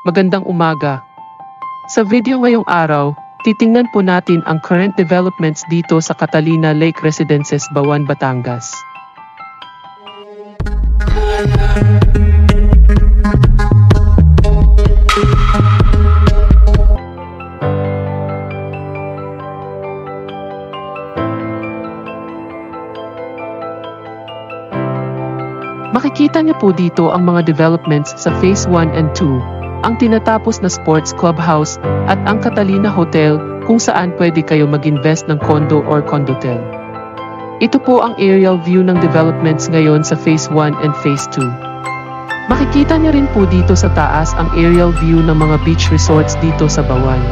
Magandang umaga. Sa video ngayong araw, titingnan po natin ang current developments dito sa Catalina Lake Residences, Bawan, Batangas. Makikita niyo po dito ang mga developments sa Phase 1 and 2. Ang tinatapos na sports clubhouse, at ang Catalina Hotel, kung saan pwede kayo mag-invest ng condo or condotel. Ito po ang aerial view ng developments ngayon sa Phase 1 and Phase 2. Makikita niyo rin po dito sa taas ang aerial view ng mga beach resorts dito sa Bawan.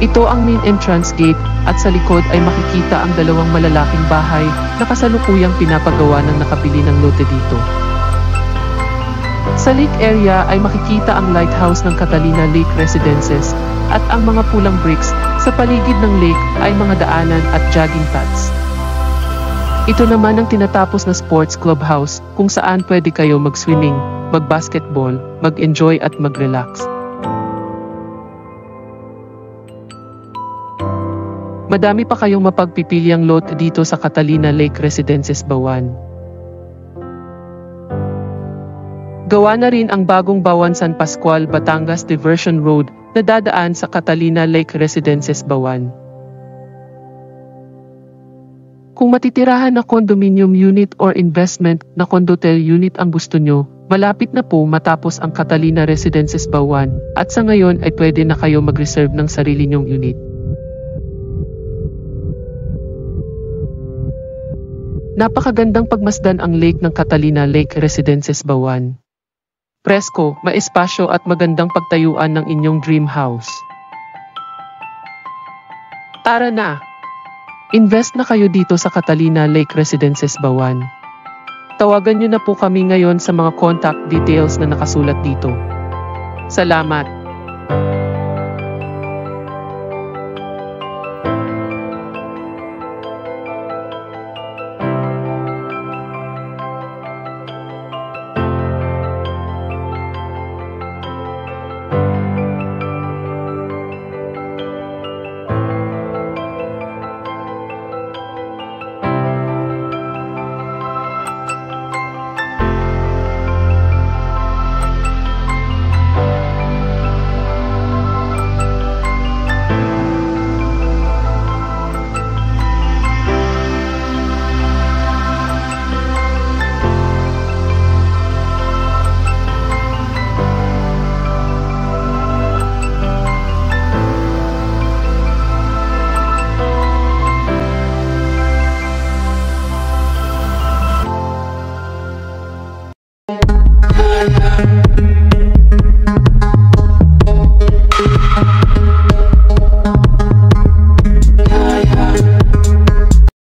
Ito ang main entrance gate, at sa likod ay makikita ang dalawang malalaking bahay na kasalukuyang pinapagawa ng nakabili ng lote dito. Sa lake area ay makikita ang lighthouse ng Catalina Lake Residences, at ang mga pulang bricks sa paligid ng lake ay mga daanan at jogging paths. Ito naman ang tinatapos na sports clubhouse, kung saan pwede kayo mag-swimming, mag-basketball, mag-enjoy at mag-relax. Madami pa kayong mapagpipiliang lot dito sa Catalina Lake Residences, Bawan. Gawa na rin ang bagong Bawan San Pascual, Batangas Diversion Road na dadaan sa Catalina Lake Residences, Bawan. Kung matitirahan na condominium unit or investment na condotel unit ang gusto nyo, malapit na po matapos ang Catalina Residences, Bawan, at sa ngayon ay pwede na kayo mag-reserve ng sarili nyong unit. Napakagandang pagmasdan ang lake ng Catalina Lake Residences, Bawan. Presko, maespasyo at magandang pagtayuan ng inyong dream house. Tara na! Invest na kayo dito sa Catalina Lake Residences, Bawan. Tawagan nyo na po kami ngayon sa mga contact details na nakasulat dito. Salamat!